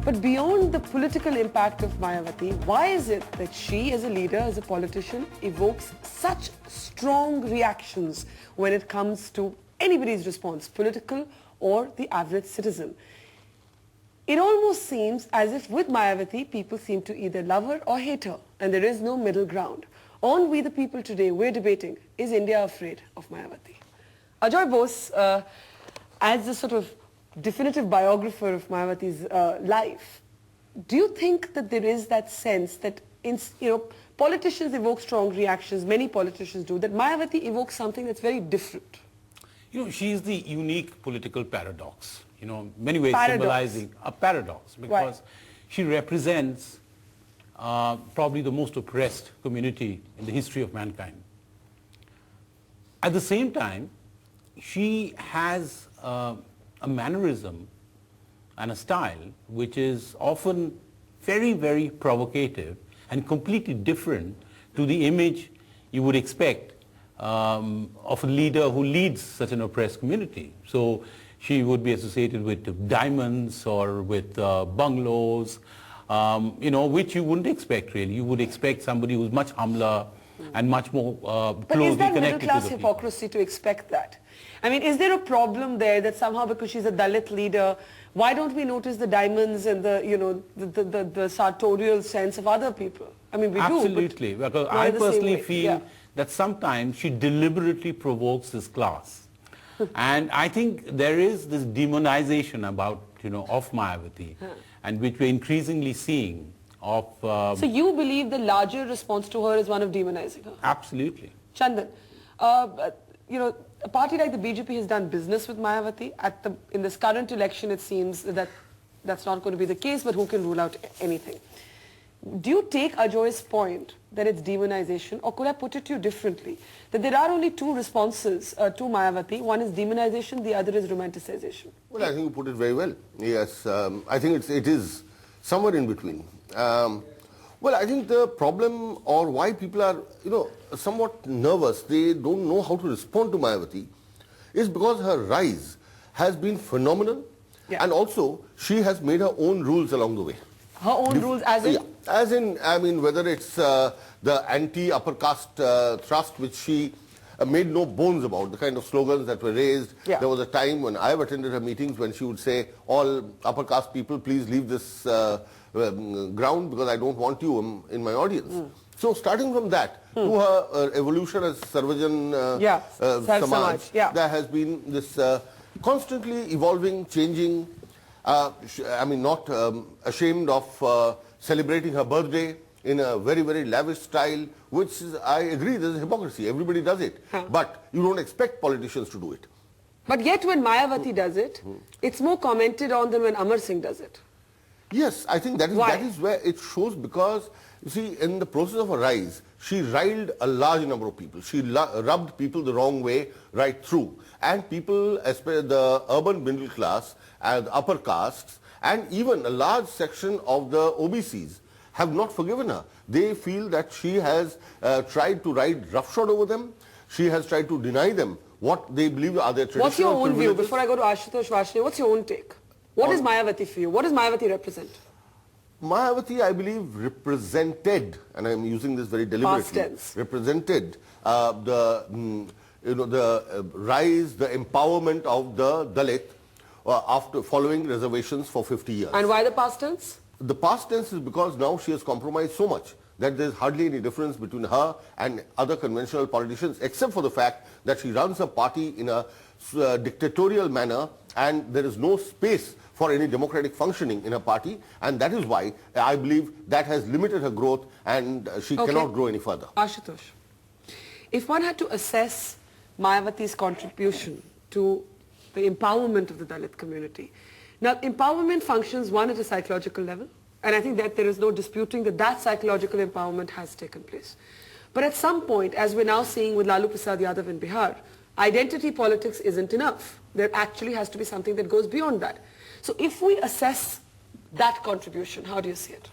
But beyond the political impact of Mayawati, why is it that she as a leader, as a politician, evokes such strong reactions when it comes to anybody's response, political or the average citizen? It almost seems as if with Mayawati, people seem to either love her or hate her, and there is no middle ground. On We the People today, we're debating, is India afraid of Mayawati? Ajoy Bose, as the sort of definitive biographer of Mayawati's life, do you think that there is that sense that, politicians evoke strong reactions, many politicians do, that Mayawati evokes something that's very different? She is the unique political paradox, many ways symbolizing a paradox, because she represents probably the most oppressed community in the history of mankind. At the same time, she has a mannerism and a style which is often very, very provocative and completely different to the image you would expect of a leader who leads such an oppressed community. So she would be associated with diamonds or with bungalows, which you wouldn't expect really. You would expect somebody who's much humbler and much more closely connected to the people. But is that middle-class hypocrisy to expect that? I mean, is there a problem there that somehow because she's a Dalit leader, why don't we notice the diamonds and the sartorial sense of other people? I mean, we Absolutely, do, but because I personally feel that sometimes she deliberately provokes this class. And I think there is this demonization about, of Mayawati, and which we're increasingly seeing of... So you believe the larger response to her is one of demonizing her? Absolutely. Chandan, a party like the BJP has done business with Mayawati. In this current election, it seems that that's not going to be the case, but who can rule out anything? Do you take Ajoy's point that it's demonization, or could I put it to you differently, that there are only two responses to Mayawati? One is demonization, the other is romanticization. Well, I think you put it very well. Yes, I think it is somewhere in between. Well, I think the problem, or why people are, somewhat nervous, they don't know how to respond to Mayawati, is because her rise has been phenomenal, and also she has made her own rules along the way. Her own rules as in? Yeah, as in, I mean, whether it's the anti-upper caste thrust, which she made no bones about, the kind of slogans that were raised. Yeah. There was a time when I have attended her meetings when she would say, all upper caste people, please leave this ground because I don't want you in my audience. So starting from that to her evolution as Sarvajan Samaj, there has been this constantly evolving, changing, not ashamed of celebrating her birthday in a very, very lavish style, which is, I agree, there's hypocrisy. Everybody does it. But you don't expect politicians to do it. But yet when Mayawati does it, it's more commented on than when Amar Singh does it. Yes, I think that is where it shows, because, you see, in the process of her rise, she riled a large number of people. She rubbed people the wrong way right through. And people, especially the urban middle class and upper castes, and even a large section of the OBCs, have not forgiven her. They feel that she has tried to ride roughshod over them. She has tried to deny them what they believe are their traditional What's your own privileges. view? Before I go to Ashutosh Varshney, what's your own take? What is Mayawati for you? What does Mayawati represent? Mayawati, I believe, represented, and I'm using this very deliberately, represented the rise, the empowerment of the Dalit after following reservations for 50 years. And why the past tense? The past tense is because now she has compromised so much that there's hardly any difference between her and other conventional politicians, except for the fact that she runs a party in a dictatorial manner, and there is no space for any democratic functioning in her party, and that is why I believe that has limited her growth, and she cannot grow any further. Ashutosh, if one had to assess Mayawati's contribution to the empowerment of the Dalit community, now empowerment functions, one, at a psychological level, and I think that there is no disputing that that psychological empowerment has taken place. But at some point, as we're now seeing with Lalu Prasad Yadav in Bihar, identity politics isn't enough. There actually has to be something that goes beyond that. So if we assess that contribution, how do you see it?